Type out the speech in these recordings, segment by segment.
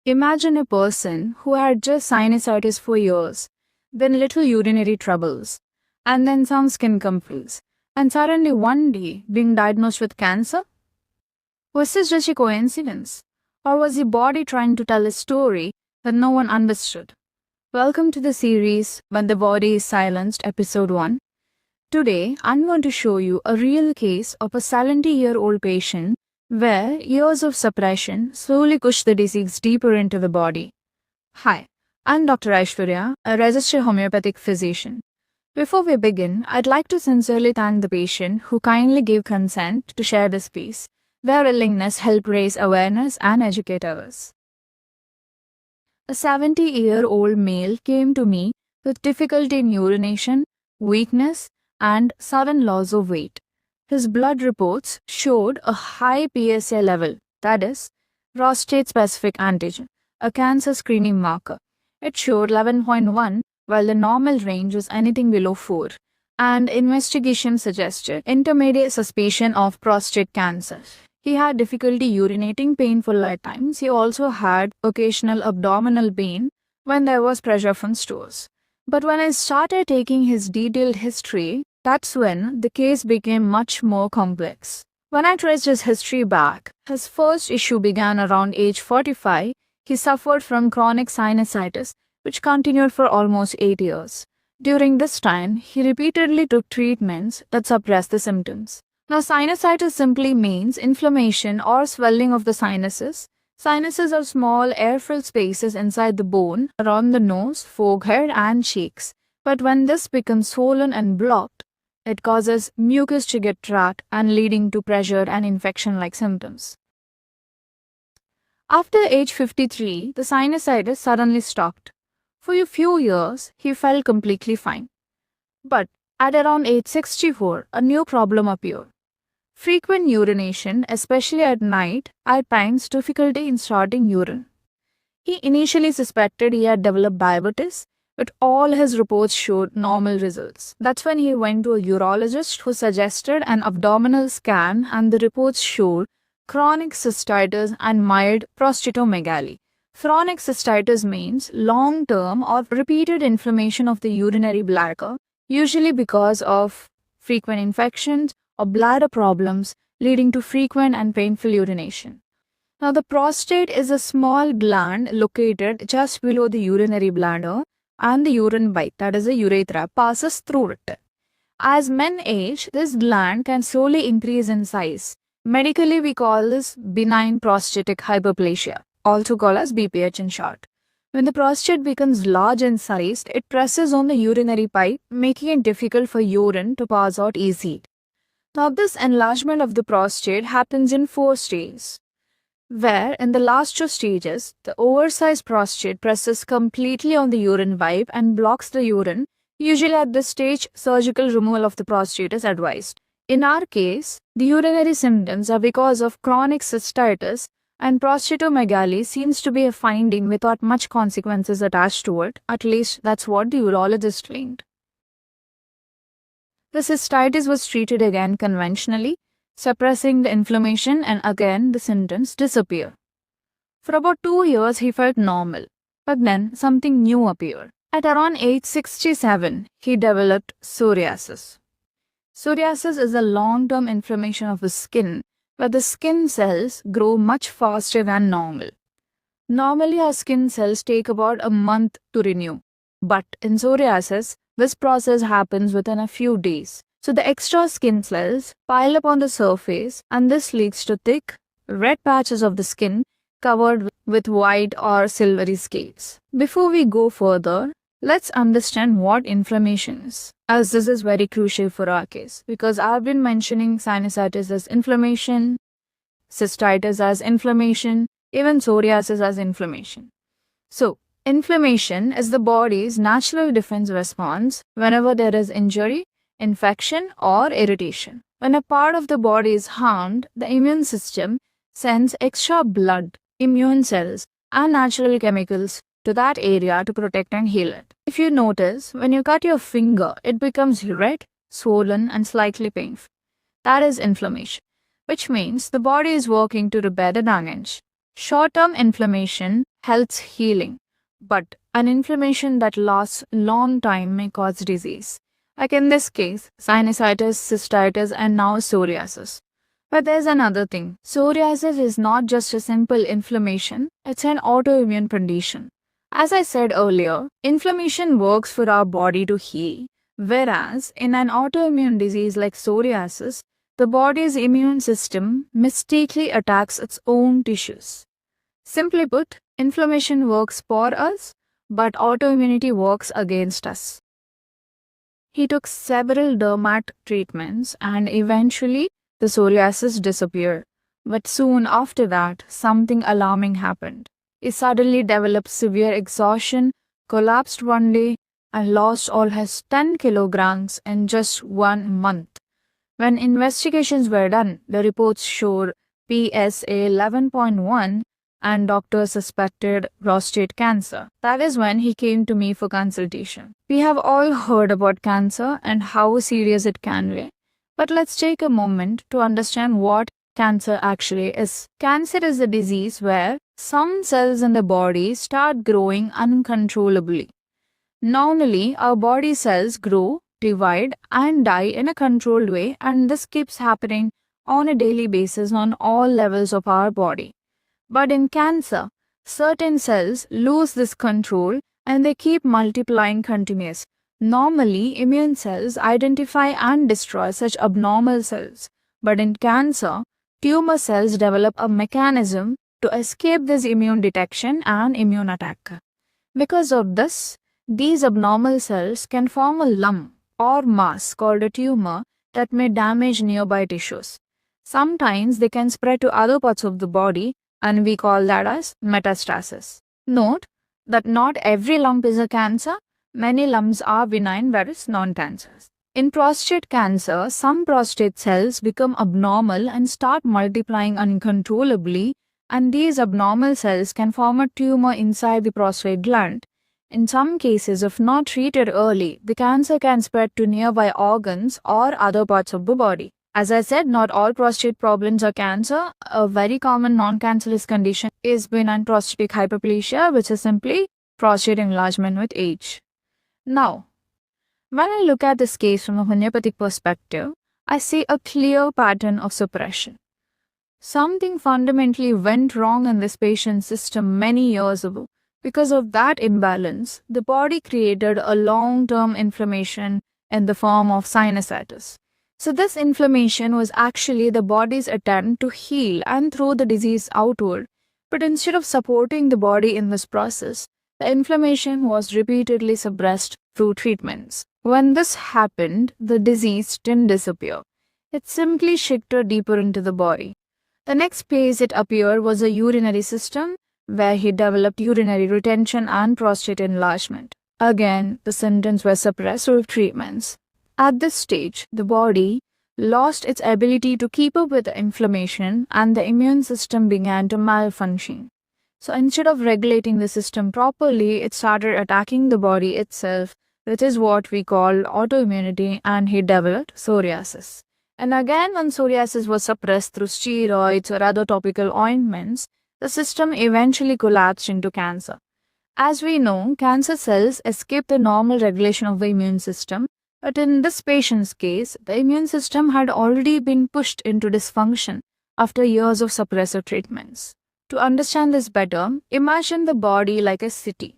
Imagine a person who had just sinusitis for years, then little urinary troubles, and then some skin complaints, and suddenly one day being diagnosed with cancer? Was this just a coincidence? Or was the body trying to tell a story that no one understood? Welcome to the series When the Body is Silenced, Episode 1. Today, I'm going to show you a real case of a 70-year-old patient where years of suppression slowly pushed the disease deeper into the body. Hi, I'm Dr. Aishwarya, a registered homeopathic physician. Before we begin, I'd like to sincerely thank the patient who kindly gave consent to share this piece. Their willingness helped raise awareness and educate others. A 70-year-old male came to me with difficulty in urination, weakness, and sudden loss of weight. His blood reports showed a high PSA level, that is, prostate-specific antigen, a cancer screening marker. It showed 11.1, while the normal range was anything below 4, and investigation suggested intermediate suspicion of prostate cancer. He had difficulty urinating, painful at times. He also had occasional abdominal pain when there was pressure from stools. But when I started taking his detailed history, that's when the case became much more complex. When I traced his history back, his first issue began around age 45. He suffered from chronic sinusitis, which continued for almost 8 years. During this time, he repeatedly took treatments that suppressed the symptoms. Now, sinusitis simply means inflammation or swelling of the sinuses. Sinuses are small air-filled spaces inside the bone, around the nose, forehead, and cheeks. But when this becomes swollen and blocked, it causes mucus to get trapped and leading to pressure and infection-like symptoms. After age 53, the sinusitis suddenly stopped. For a few years, he felt completely fine. But at around age 64, a new problem appeared. Frequent urination, especially at night, at times difficulty in starting urine. He initially suspected he had developed diabetes, but all his reports showed normal results. That's when he went to a urologist who suggested an abdominal scan, and the reports showed chronic cystitis and mild prostatomegaly. Chronic cystitis means long-term or repeated inflammation of the urinary bladder, usually because of frequent infections or bladder problems leading to frequent and painful urination. Now, the prostate is a small gland located just below the urinary bladder, and the urine bite, that is the urethra, passes through it. As men age, this gland can slowly increase in size. Medically, we call this benign prostatic hyperplasia, also called as BPH in short. When the prostate becomes large in size, it presses on the urinary pipe, making it difficult for urine to pass out easily. Now, this enlargement of the prostate happens in 4 stages, where in the last 2 stages, the oversized prostate presses completely on the urine pipe and blocks the urine. Usually at this stage, surgical removal of the prostate is advised. In our case, the urinary symptoms are because of chronic cystitis, and prostatomegaly seems to be a finding without much consequences attached to it. At least that's what the urologist claimed. The cystitis was treated again conventionally, suppressing the inflammation, and again the symptoms disappear. For about 2 years he felt normal, but then something new appeared. At around age 67, he developed psoriasis. Psoriasis is a long-term inflammation of the skin, where the skin cells grow much faster than normal. Normally our skin cells take about a month to renew, but in psoriasis, this process happens within a few days. So the extra skin cells pile up on the surface, and this leads to thick, red patches of the skin covered with white or silvery scales. Before we go further, let's understand what inflammation is, as this is very crucial for our case, because I've been mentioning sinusitis as inflammation, cystitis as inflammation, even psoriasis as inflammation. So, inflammation is the body's natural defense response whenever there is injury, infection, or irritation. When a part of the body is harmed, the immune system sends extra blood, immune cells, and natural chemicals to that area to protect and heal it. If you notice, when you cut your finger, it becomes red, swollen, and slightly painful. That is inflammation, which means the body is working to repair the damage. Short-term inflammation helps healing, but an inflammation that lasts long time may cause disease. Like in this case, sinusitis, cystitis, and now psoriasis. But there's another thing. Psoriasis is not just a simple inflammation, it's an autoimmune condition. As I said earlier, inflammation works for our body to heal, whereas in an autoimmune disease like psoriasis, the body's immune system mistakenly attacks its own tissues. Simply put, inflammation works for us, but autoimmunity works against us. He took several dermat treatments and eventually the psoriasis disappeared. But soon after that, something alarming happened. He suddenly developed severe exhaustion, collapsed one day, and lost all his 10 kilograms in just 1 month. When investigations were done, the reports showed PSA 11.1 and doctors suspected prostate cancer. That is when he came to me for consultation. We have all heard about cancer and how serious it can be. But let's take a moment to understand what cancer actually is. Cancer is a disease where some cells in the body start growing uncontrollably. Normally, our body cells grow, divide, and die in a controlled way, and this keeps happening on a daily basis on all levels of our body. But in cancer, certain cells lose this control and they keep multiplying continuously. Normally, immune cells identify and destroy such abnormal cells. But in cancer, tumor cells develop a mechanism to escape this immune detection and immune attack. Because of this, these abnormal cells can form a lump or mass called a tumor that may damage nearby tissues. Sometimes they can spread to other parts of the body, and we call that as metastasis. Note that not every lump is a cancer. Many lumps are benign, whereas non-cancers. In prostate cancer, some prostate cells become abnormal and start multiplying uncontrollably, and these abnormal cells can form a tumor inside the prostate gland. In some cases, if not treated early, the cancer can spread to nearby organs or other parts of the body. As I said, not all prostate problems are cancer. A very common non-cancerous condition is benign prostatic hyperplasia, which is simply prostate enlargement with age. Now, when I look at this case from a homeopathic perspective, I see a clear pattern of suppression. Something fundamentally went wrong in this patient's system many years ago. Because of that imbalance, the body created a long-term inflammation in the form of sinusitis. So this inflammation was actually the body's attempt to heal and throw the disease outward. But instead of supporting the body in this process, the inflammation was repeatedly suppressed through treatments. When this happened, the disease didn't disappear. It simply shifted deeper into the body. The next place it appeared was a urinary system, where he developed urinary retention and prostate enlargement. Again, the symptoms were suppressed through treatments. At this stage, the body lost its ability to keep up with the inflammation and the immune system began to malfunction. So instead of regulating the system properly, it started attacking the body itself, which is what we call autoimmunity, and he developed psoriasis. And again, when psoriasis was suppressed through steroids or other topical ointments, the system eventually collapsed into cancer. As we know, cancer cells escape the normal regulation of the immune system, but in this patient's case, the immune system had already been pushed into dysfunction after years of suppressor treatments. To understand this better, imagine the body like a city.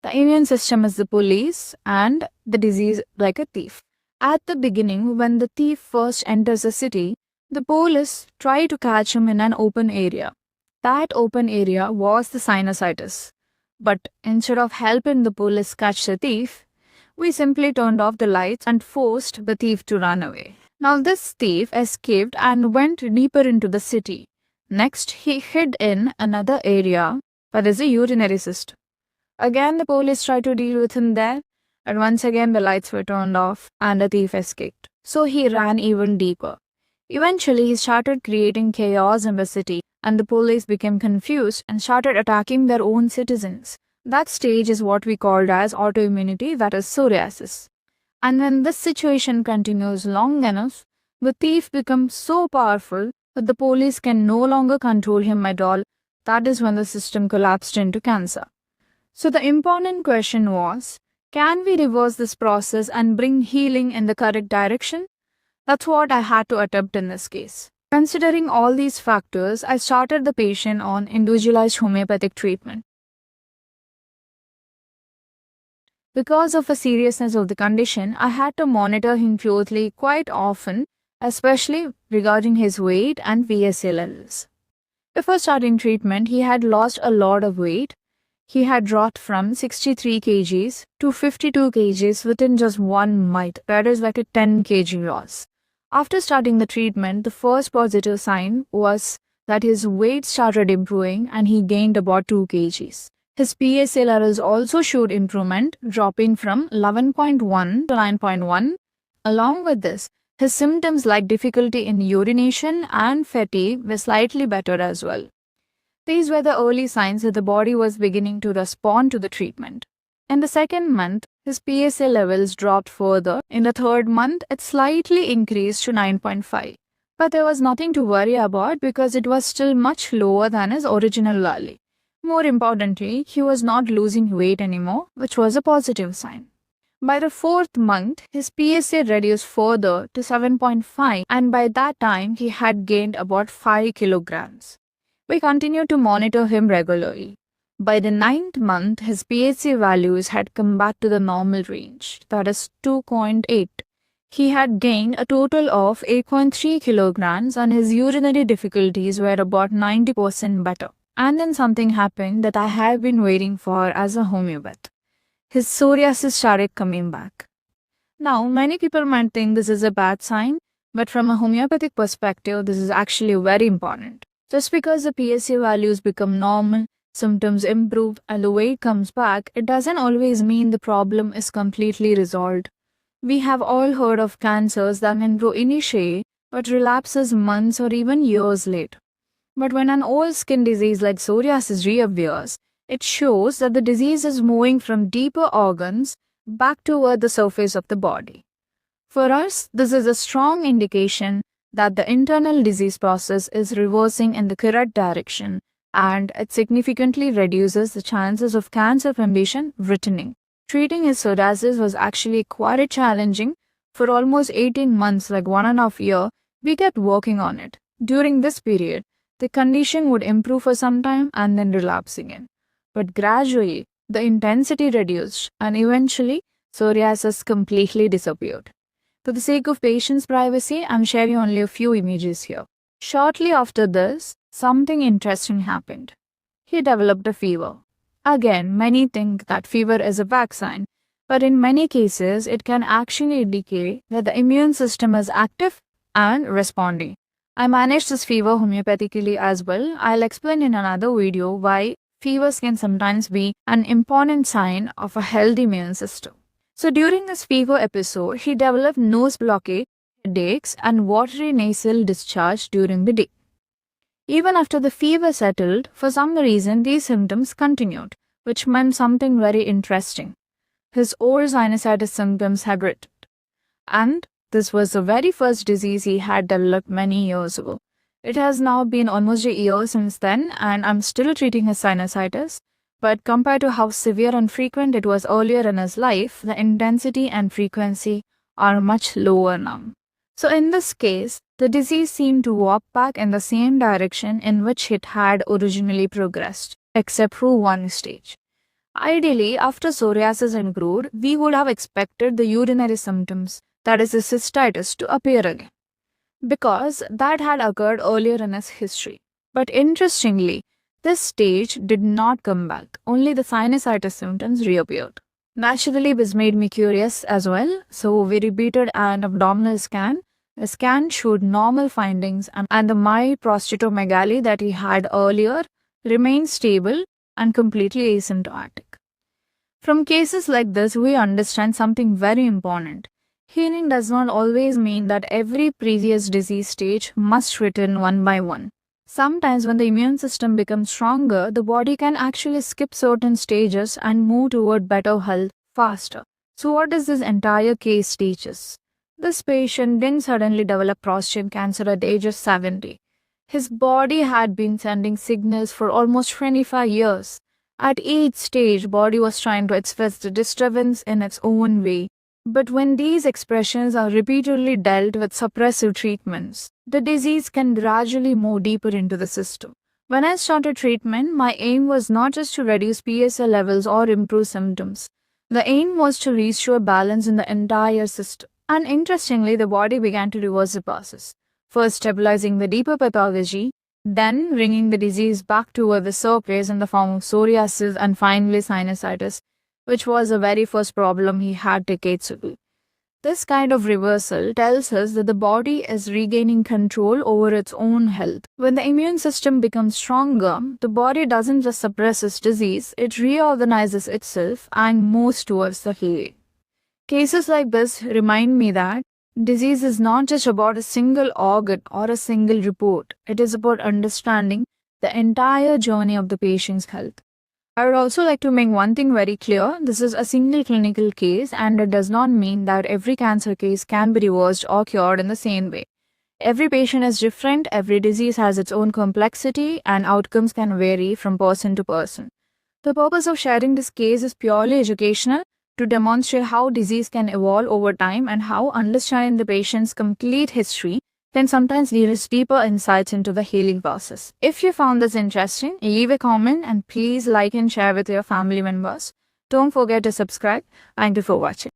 The immune system is the police and the disease like a thief. At the beginning, when the thief first enters a city, the police try to catch him in an open area. That open area was the sinusitis. But instead of helping the police catch the thief, we simply turned off the lights and forced the thief to run away. Now this thief escaped and went deeper into the city. Next, he hid in another area, that is a urinary system. Again, the police tried to deal with him there, and once again the lights were turned off and the thief escaped. So he ran even deeper. Eventually, he started creating chaos in the city, and the police became confused and started attacking their own citizens. That stage is what we called as autoimmunity, that is psoriasis. And when this situation continues long enough, the thief becomes so powerful that the police can no longer control him at all. that is when the system collapsed into cancer. So the important question was, can we reverse this process and bring healing in the correct direction? That's what I had to attempt in this case. Considering all these factors, I started the patient on individualized homeopathic treatment. Because of the seriousness of the condition, I had to monitor him closely quite often, especially regarding his weight and PSA levels. Before starting treatment, he had lost a lot of weight. He had dropped from 63 kgs to 52 kgs within just 1 month. That is like a 10 kg loss. After starting the treatment, the first positive sign was that his weight started improving and he gained about 2 kgs. His PSA levels also showed improvement, dropping from 11.1 to 9.1. Along with this, his symptoms like difficulty in urination and fatigue were slightly better as well. These were the early signs that the body was beginning to respond to the treatment. In the second month, his PSA levels dropped further. In the third month, it slightly increased to 9.5. But there was nothing to worry about because it was still much lower than his original value. More importantly, he was not losing weight anymore, which was a positive sign. By the fourth month, his PSA reduced further to 7.5, and by that time, he had gained about 5 kilograms. We continued to monitor him regularly. By the ninth month, his PSA values had come back to the normal range, that is 2.8. He had gained a total of 8.3 kilograms and his urinary difficulties were about 90% better. And then something happened that I have been waiting for as a homeopath. His psoriasis started coming back. Now, many people might think this is a bad sign, but from a homeopathic perspective, this is actually very important. Just because the PSA values become normal, symptoms improve, and the weight comes back, it doesn't always mean the problem is completely resolved. We have all heard of cancers that can grow initially, but relapses months or even years later. But when an old skin disease like psoriasis reappears, it shows that the disease is moving from deeper organs back toward the surface of the body. For us, this is a strong indication that the internal disease process is reversing in the correct direction and it significantly reduces the chances of cancer formation returning. Treating his psoriasis was actually quite challenging. For almost 18 months, like 1.5 years, we kept working on it. During this period, the condition would improve for some time and then relapse again. But gradually, the intensity reduced and eventually, psoriasis completely disappeared. For the sake of patient's privacy, I'm sharing only a few images here. Shortly after this, something interesting happened. He developed a fever. Again, many think that fever is a bad sign, but in many cases, it can actually indicate that the immune system is active and responding. I manage this fever homeopathically as well. I'll explain in another video why fevers can sometimes be an important sign of a healthy immune system. So during this fever episode, he developed nose blockade, headaches, and watery nasal discharge during the day. Even after the fever settled, for some reason these symptoms continued, which meant something very interesting. His old sinusitis symptoms had returned. And this was the very first disease he had developed many years ago. It has now been almost a year since then, and I'm still treating his sinusitis. But compared to how severe and frequent it was earlier in his life, the intensity and frequency are much lower now. So in this case, the disease seemed to walk back in the same direction in which it had originally progressed, except for one stage. Ideally, after psoriasis improved, we would have expected the urinary symptoms, that is the cystitis, to appear again, because that had occurred earlier in his history. But interestingly, this stage did not come back, only the sinusitis symptoms reappeared. Naturally, this made me curious as well, so we repeated an abdominal scan. The scan showed normal findings and the mild prostatomegaly that he had earlier remained stable and completely asymptomatic. From cases like this, we understand something very important. Healing does not always mean that every previous disease stage must return one by one. Sometimes when the immune system becomes stronger, the body can actually skip certain stages and move toward better health faster. So what does this entire case teach us? This patient didn't suddenly develop prostate cancer at the age of 70. His body had been sending signals for almost 25 years. At each stage, body was trying to express the disturbance in its own way. But when these expressions are repeatedly dealt with suppressive treatments, the disease can gradually move deeper into the system. When I started treatment, my aim was not just to reduce PSA levels or improve symptoms. The aim was to restore balance in the entire system. And interestingly, the body began to reverse the process, first stabilizing the deeper pathology, then bringing the disease back toward the surface in the form of psoriasis and finally sinusitis, which was the very first problem he had decades ago. This kind of reversal tells us that the body is regaining control over its own health. When the immune system becomes stronger, the body doesn't just suppress its disease, it reorganizes itself and moves towards the healing. Cases like this remind me that disease is not just about a single organ or a single report. It is about understanding the entire journey of the patient's health. I would also like to make one thing very clear. This is a single clinical case, and it does not mean that every cancer case can be reversed or cured in the same way. Every patient is different, every disease has its own complexity, and outcomes can vary from person to person. The purpose of sharing this case is purely educational, to demonstrate how disease can evolve over time and how understanding the patient's complete history can sometimes give us deeper insights into the healing process. If you found this interesting, leave a comment and please like and share with your family members. Don't forget to subscribe. Thank you for watching.